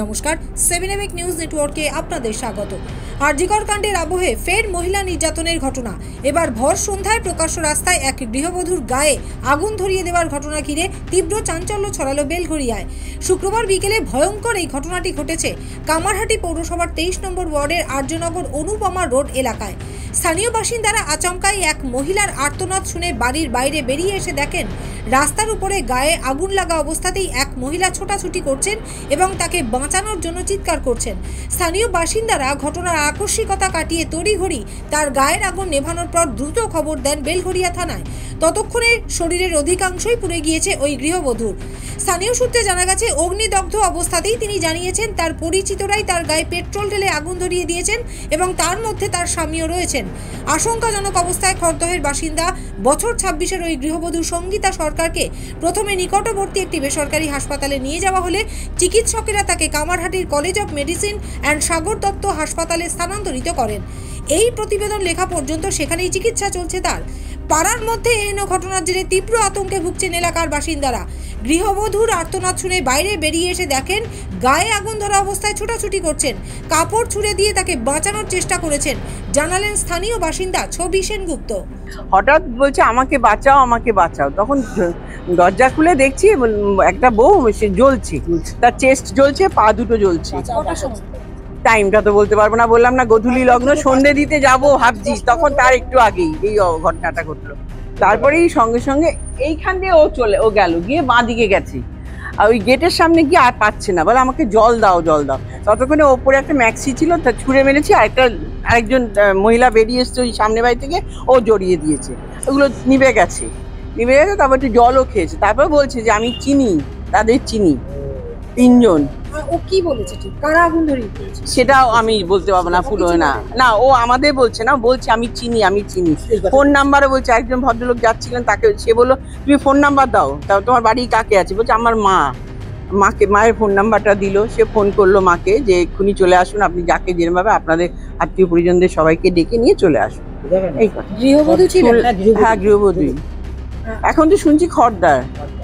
নমস্কার, 7 নিউজ নেটওয়ার্কে আপনাদের স্বাগত। আরজিকর কাণ্ডের আবহে ফের মহিলা নির্যাতনের ঘটনা। এবার ভর সন্ধ্যায় প্রকাশ্য রাস্তায় এক গৃহবধূর গায়ে আগুন ধরিয়ে দেওয়ার ঘটনা ঘিরে তীব্র চাঞ্চল্য ছড়ালো বেলঘরিয়ায়। শুক্রবার বিকেলে ভয়ঙ্কর এই ঘটনাটি ঘটেছে কামারহাটি পৌরসভার 23 নম্বর ওয়ার্ডের আর্যনগর অনুপমা রোড এলাকায়। স্থানীয় বাসিন্দারা আচমকাই এক মহিলার আর্তনাদ শুনে বাড়ির বাইরে বেরিয়ে এসে দেখেন রাস্তার উপরে গায়ে আগুন লাগা অবস্থাতেই এক মহিলা ছোটাছুটি করছেন এবং তাকে বাঁচানোর জন্য চিৎকার করছেন। স্থানীয় বাসিন্দারা ঘটনার আকস্মিকতা কাটিয়ে তড়িঘড়ি তার গায়ের আগুন নেভানোর পর দ্রুত খবর দেন বেলঘরিয়া থানায়। ততক্ষণে শরীরের অধিকাংশই পুড়ে গিয়েছে ওই গৃহবধূর। স্থানীয় সূত্রে জানা গেছে অগ্নিদগ্ধ অবস্থাতেই তিনি জানিয়েছেন তার পরিচিতরাই তার গায়ে পেট্রোল ঢেলে আগুন ধরিয়ে দিয়েছেন এবং তার মধ্যে তার স্বামীও রয়েছেন। আশঙ্কাজনক অবস্থায় খড়দহের বাসিন্দা বছর 26-এর ওই গৃহবধূ সঙ্গীতা সরকারকে প্রথমে নিকটবর্তী একটি বেসরকারি হাসপাতালে নিয়ে যাওয়া হলে চিকিৎসকেরা তাকে কামারহাটির college of medicine and Sagar Dutta হাসপাতালে স্থানান্তরিত করেন। এই প্রতিবেদন লেখা পর্যন্ত সেখানেই চিকিৎসা চলছে তার। পাড়ার মধ্যে এনো ঘটনার জেরে তীব্র আতঙ্কে ভুগছেন এলাকার বাসিন্দারা। গৃহবধূর আর্তনাদ শুনে বাইরে বেরিয়ে এসে দেখেন গায়ে আগুন ধরা অবস্থায় ছোটাছুটি করছেন। কাপড় ছুঁড়ে দিয়ে তাকে বাঁচানোর চেষ্টা করেছেন, জানালেন স্থানীয় বাসিন্দা ছবি সেনগুপ্ত। হঠাৎ বলছে আমাকে বাঁচাও আমাকে বাঁচাও, তখন দরজা খুলে দেখছি একটা বউ সে জ্বলছে, তার চেস্ট জ্বলছে, পা দুটো জ্বলছে। টাইমটা তো বলতে পারবো না, বললাম না গোধূলি লগ্ন সন্ধে দিতে যাবো ভাবছি, তখন তার একটু আগেই এই ঘটনাটা ঘটলো। তারপরেই সঙ্গে সঙ্গে এইখান দিয়ে ও গেল, গিয়ে বাঁ দিকে গেছে, আর ওই গেটের সামনে গিয়ে আর পাচ্ছে না, বলে আমাকে জল দাও জল দাও। ততক্ষণে ওপরে একটা ম্যাক্সি ছিল, তা ছুঁড়ে মেরেছি, আরেকজন মহিলা বেরিয়ে এসছে ওই সামনে বাড়ি থেকে, ও জড়িয়ে দিয়েছে, ওগুলো নিভে গেছে। তারপর একটু জলও খেয়েছে। তারপর বলছে যে আমি চিনি, তাদের চিনি, তিনজন। ও কি বলেছে ঠিক কারা আগুন ধরিয়ে দিয়েছে সেটাও আমি বলতে পারবো না, ফুলো না না, ও আমাদের বলছে না, বলছে আমি চিনি আমি চিনি। ফোন নাম্বারও বলছে, একজন ভদ্রলোক যাচ্ছিলেন তাকে, সে বললো তুমি ফোন নাম্বার দাও, তাও তোমার বাড়ি কাকে আছে, বলছে আমার মায়ের ফোন নাম্বারটা দিল, সে ফোন করলো মাকে যে এক্ষুনি চলে আসুন, আপনি যাকে যেভাবে আপনাদের আত্মীয় পরিজনদের সবাইকে ডেকে নিয়ে চলে আসুন। এই কথা। গৃহবধূ ছিলেন? হ্যাঁ গৃহবধূ। এখন তো শুনছি খড়দার।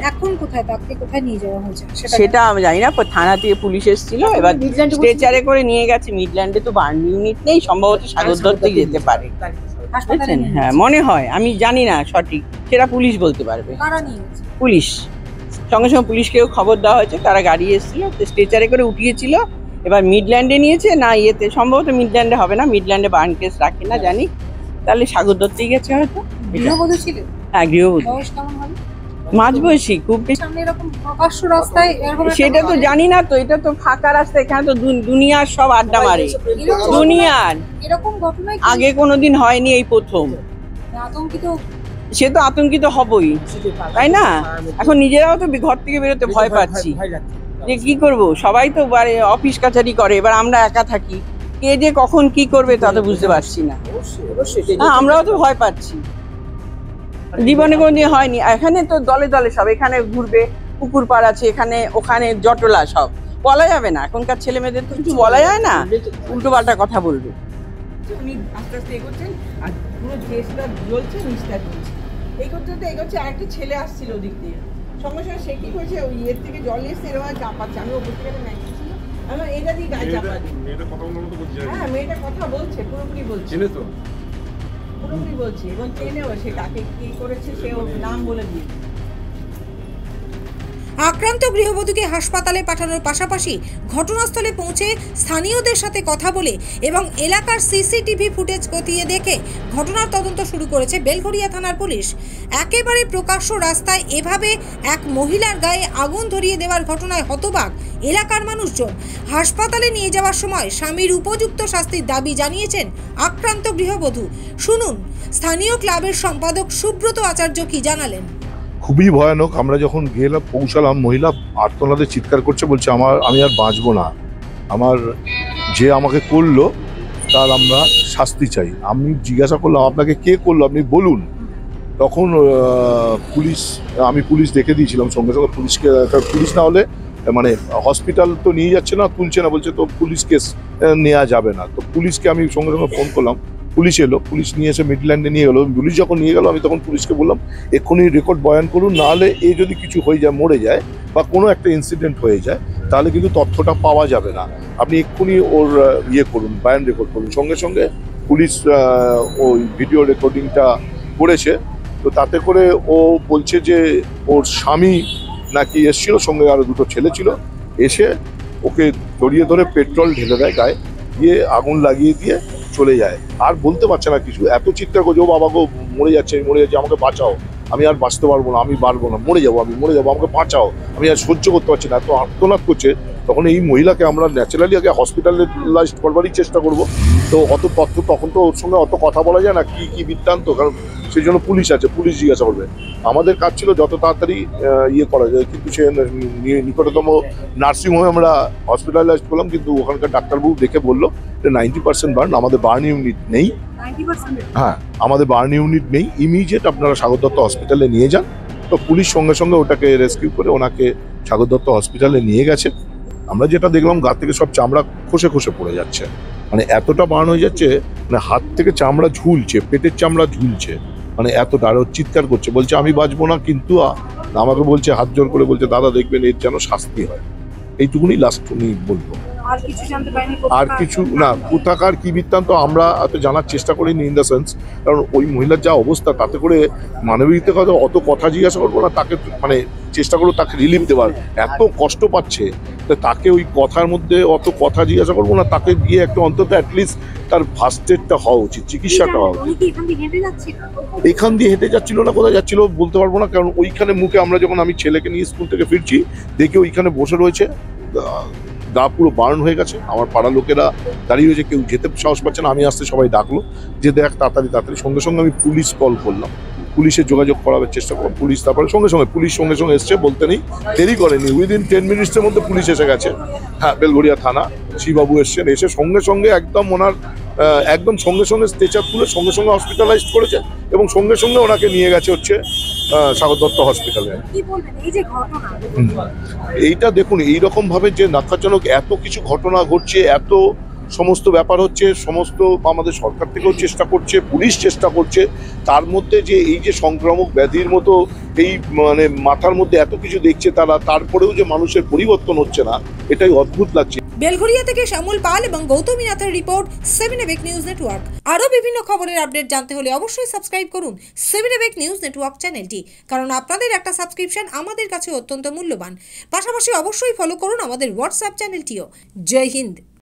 এখন কোথায়, তাকে কোথায় নিয়ে যাওয়া হয়েছে সেটা আমি জানি না, থানা থেকে পুলিশ এসেছিল, এবার স্ট্রেচারে করে নিয়ে গেছে। মিডল্যান্ডে তো বার্ন ইউনিট নেই, সম্ভবত সাগর দত্তই যেতে পারে, বুঝছেন? হ্যাঁ মনে হয়, আমি জানি না সঠিক, সেটা পুলিশ বলতে পারবে। পুলিশ সঙ্গে সঙ্গে পুলিশকেও খবর দেওয়া হয়েছে, তারা গাড়ি এসেছিল, স্ট্রেচারে করে উঠিয়েছিল। এবার মিডল্যান্ডে নিয়েছে না ইয়েতে, সম্ভবত মিডল্যান্ডে হবে না, মিডল্যান্ডে বার্ন কেস রাখে না জানি, তাহলে সাগর দত্তই গেছে হয়তো। গৃহবধূ ছিল? হ্যাঁ গৃহবধূ। মাঝবয়সী, খুব সেটা তো জানি না, তো এটা তো ফাঁকা রাস্তা, এখানে তো দুনিয়ার সব আড্ডা মারে, দুনিয়ার আগে কোনোদিন হয়নি, এই প্রথম। সে তো আতঙ্কিত হবই, তাই না? এখন নিজেরাও তো ঘর থেকে বেরোতে ভয় পাচ্ছি যে কি করব, সবাই তো অফিস কাছারি করে, এবার আমরা একা থাকি, কে যে কখন কি করবে তা তো বুঝতে পারছি না। আমরাও তো ভয় পাচ্ছি, জীবনে কোনোদিন হয়নি। এখানে তো দলে দলে সব এখানে ঘুরবে, পুকুর পাড় আছে এখানে ওখানে, জটলা সব, বলা যাবে না, এখনকার ছেলে মেয়েদের তো কিছু বলা যায় না, উল্টো পাল্টা কথা বলবে। উনি আস্তে আস্তে এগোচ্ছেন, আর পুরো দেশটা জ্বলছে, নিচটা জ্বলছে, এগোচ্ছে। আরেকটা ছেলে আসছিল ওদিক দিয়ে, সঙ্গে সঙ্গে সে কি করেছে, ওই ইয়ের থেকে জল এসছে, এরকম চাপাচ্ছে। আমি ওপর থেকে ম্যাক্সি ছিল, আমি এটা দিয়ে গায়ে চাপা দিই। হ্যাঁ মেয়েটা কথা বলছে, পুরোপুরি বলছে, পুরোপুরি বলছি, এবং চেনেও সে কাকে কি করেছে, সে ওর নাম বলে দিয়েছে। আক্রান্ত গৃহবধূকে হাসপাতালে পাঠানোর পাশাপাশি ঘটনাস্থলে পৌঁছে স্থানীয়দের সাথে কথা বলে এবং এলাকার সিসিটিভি ফুটেজ খতিয়ে দেখে ঘটনার তদন্ত শুরু করেছে বেলঘরিয়া থানার পুলিশ। একেবারে প্রকাশ্য রাস্তায় এভাবে এক মহিলার গায়ে আগুন ধরিয়ে দেওয়ার ঘটনায় হতবাক এলাকার মানুষজন। হাসপাতালে নিয়ে যাওয়ার সময় স্বামীর উপযুক্ত শাস্তির দাবি জানিয়েছেন আক্রান্ত গৃহবধূ। শুনুন স্থানীয় ক্লাবের সম্পাদক সুব্রত আচার্য কি জানালেন। খুবই ভয়ানক। আমরা যখন পৌঁছালাম, মহিলা আর্তনাদে চিৎকার করছে, বলছে আমি আর বাঁচবো না, আমার যে আমাকে করলো তার আমরা শাস্তি চাই। আমি জিজ্ঞাসা করলাম আপনাকে কে করলো, আপনি বলুন। তখন আমি পুলিশ দেখে দিয়েছিলাম, সঙ্গে সঙ্গে পুলিশ না হলে মানে হসপিটাল তো নিয়ে যাচ্ছে না, তুলছে না, বলছে তো পুলিশ কেস নেওয়া যাবে না। তো পুলিশকে আমি সঙ্গে সঙ্গে ফোন করলাম, পুলিশ এলো, পুলিশ নিয়ে এসে মিডল্যান্ডে নিয়ে গেলো। পুলিশ যখন নিয়ে গেল, আমি তখন পুলিশকে বললাম এক্ষুনি রেকর্ড বয়ান করুন, নাহলে এই যদি কিছু হয়ে যায়, মরে যায় বা কোনো একটা ইনসিডেন্ট হয়ে যায়, তাহলে কিন্তু তথ্যটা পাওয়া যাবে না। আপনি এক্ষুনি ওর ইয়ে করুন, বায়ান রেকর্ড করুন। সঙ্গে সঙ্গে পুলিশ ওই ভিডিও রেকর্ডিংটা করেছে। তো তাতে করে ও বলছে যে ওর স্বামী নাকি এসেছিল, সঙ্গে আরো দুটো ছেলে ছিল, এসে ওকে জড়িয়ে ধরে পেট্রোল ঢেলে দেয় গায়ে, দিয়ে আগুন লাগিয়ে দিয়ে চলে যায়। আর বলতে পারছে না কিছু, এত চিৎকার করছে ও বাবা গো মরে যাচ্ছে, আমি মরে যাচ্ছি, আমাকে বাঁচাও, আমি আর বাঁচতে পারবো না, আমি পারবো না, মরে যাবো, আমি মরে যাবো, আমাকে বাঁচাও, আমি আর সহ্য করতে পারছি না, এত আর্তনাদ করছে। তখন এই মহিলাকে আমরা ন্যাচারালি আগে হসপিটালাইজড করবারই চেষ্টা করবো। তো অত তথ্য তখন তো ওর সঙ্গে অত কথা বলা যায় না, কি কি বৃত্তান্ত, কারণ সেই জন্য পুলিশ আছে, পুলিশ জিজ্ঞাসা করবে। আমাদের কাজ ছিল যত তাড়াতাড়ি ইয়ে করা যায়, কিন্তু সে নিকটতম নার্সিংহোমে আমরা হসপিটালাইজড করলাম, কিন্তু ওখানকার ডাক্তারবাবু দেখে বললো যে 90% বার্ন, আমাদের বার্ন ইউনিট নেই। হ্যাঁ, আমাদের বার্ন ইউনিট নেই, ইমিডিয়েট আপনারা সাগর দত্ত হসপিটালে নিয়ে যান। তো পুলিশ সঙ্গে সঙ্গে ওটাকে রেস্কিউ করে ওনাকে সাগর দত্ত হসপিটালে নিয়ে গেছে। আমরা যেটা দেখলাম, গা থেকে সব চামড়া খসে খসে পড়ে যাচ্ছে, মানে এতটা বার্ন হয়ে যাচ্ছে, মানে হাত থেকে চামড়া ঝুলছে, পেটের চামড়া ঝুলছে, মানে এতটা। আরো চিৎকার করছে, বলছে আমি বাঁচবো না, কিন্তু আমাকে বলছে, হাত জোর করে বলছে দাদা দেখবেন এর যেন শাস্তি হয়। এইটুকুনি লাস্ট উনি বলবো, আর কিছু না। কোথাকার কি বৃত্তান্ত আমরা এত জানার চেষ্টা করিনি, ইন দ্য সেন্স, কারণ ওই মহিলার যা অবস্থা, তাতে করে মানবিকতার কথা অত কথা জিজ্ঞাসা করবো না তাকে, মানে চেষ্টা করবো তাকে রিলিফ দেওয়ার। এত কষ্ট পাচ্ছে, তো তাকে ওই কথার মধ্যে অত কথা জিজ্ঞাসা করবো না, তাকে গিয়ে একটু অন্তত অ্যাটলিস্ট তার ফার্স্ট এডটা হওয়া উচিত, চিকিৎসাটা হওয়া উচিত। এখান দিয়ে হেঁটে যাচ্ছিল না, কোথায় যাচ্ছিল বলতে পারবো না, কারণ ওইখানে মুখে আমরা যখন আমি ছেলেকে নিয়ে স্কুল থেকে ফিরছি দেখে ওইখানে বসে রয়েছে, গা পুরো বার্ন হয়ে গেছে। আমার পাড়ার লোকেরা দাঁড়িয়ে রয়েছে, কেউ যেতে সাহস পাচ্ছে না। আমি আসতে সবাই ডাকলো যে দেখ তাড়াতাড়ি তাড়াতাড়ি, সঙ্গে সঙ্গে আমি পুলিশ কল করলাম, পুলিশে যোগাযোগ করার চেষ্টা করলাম। পুলিশ তারপরে পুলিশ সঙ্গে সঙ্গে এসছে, বলতে নেই দেরি করেনি, উইদিন 10 মিনিটসের মধ্যে পুলিশ এসে গেছে। হ্যাঁ, বেলঘড়িয়া থানা শিবাবু এসছেন, এসে সঙ্গে সঙ্গে একদম ওনার একদম সঙ্গে সঙ্গে স্ট্রেচার তুলে সঙ্গে সঙ্গে হসপিটালাইজড করেছে, এবং সঙ্গে সঙ্গে ওনাকে নিয়ে গেছে হচ্ছে সাগর দত্ত হসপিটালে। এইটা দেখুন, এইরকম ভাবে যে ন্যাক্কারজনক এত কিছু ঘটনা ঘটছে, এত সমস্ত ব্যাপার হচ্ছে, সমস্ত আমাদের সরকার থেকেও চেষ্টা করছে, পুলিশ চেষ্টা করছে, তার মধ্যে যে এই যে সংক্রামক ব্যাধির মতো এই মানে মাথার মধ্যে এত কিছু দেখছে তারা, তারপরেও যে মানুষের পরিবর্তন হচ্ছে না, এটাই অদ্ভুত লাগছে। বেলঘড়িয়া থেকে শ্যামল পাল এবং গৌতমী নাথের রিপোর্ট, 7 এবেক নিউজ নেটওয়ার্ক। আরও বিভিন্ন খবরের আপডেট জানতে হলে অবশ্যই সাবস্ক্রাইব করুন 7 এবেক নিউজ নেটওয়ার্ক চ্যানেলটি, কারণ আপনাদের একটা সাবস্ক্রিপশন আমাদের কাছে অত্যন্ত মূল্যবান। পাশাপাশি অবশ্যই ফলো করুন আমাদের হোয়াটসঅ্যাপ চ্যানেলটিও। জয় হিন্দ।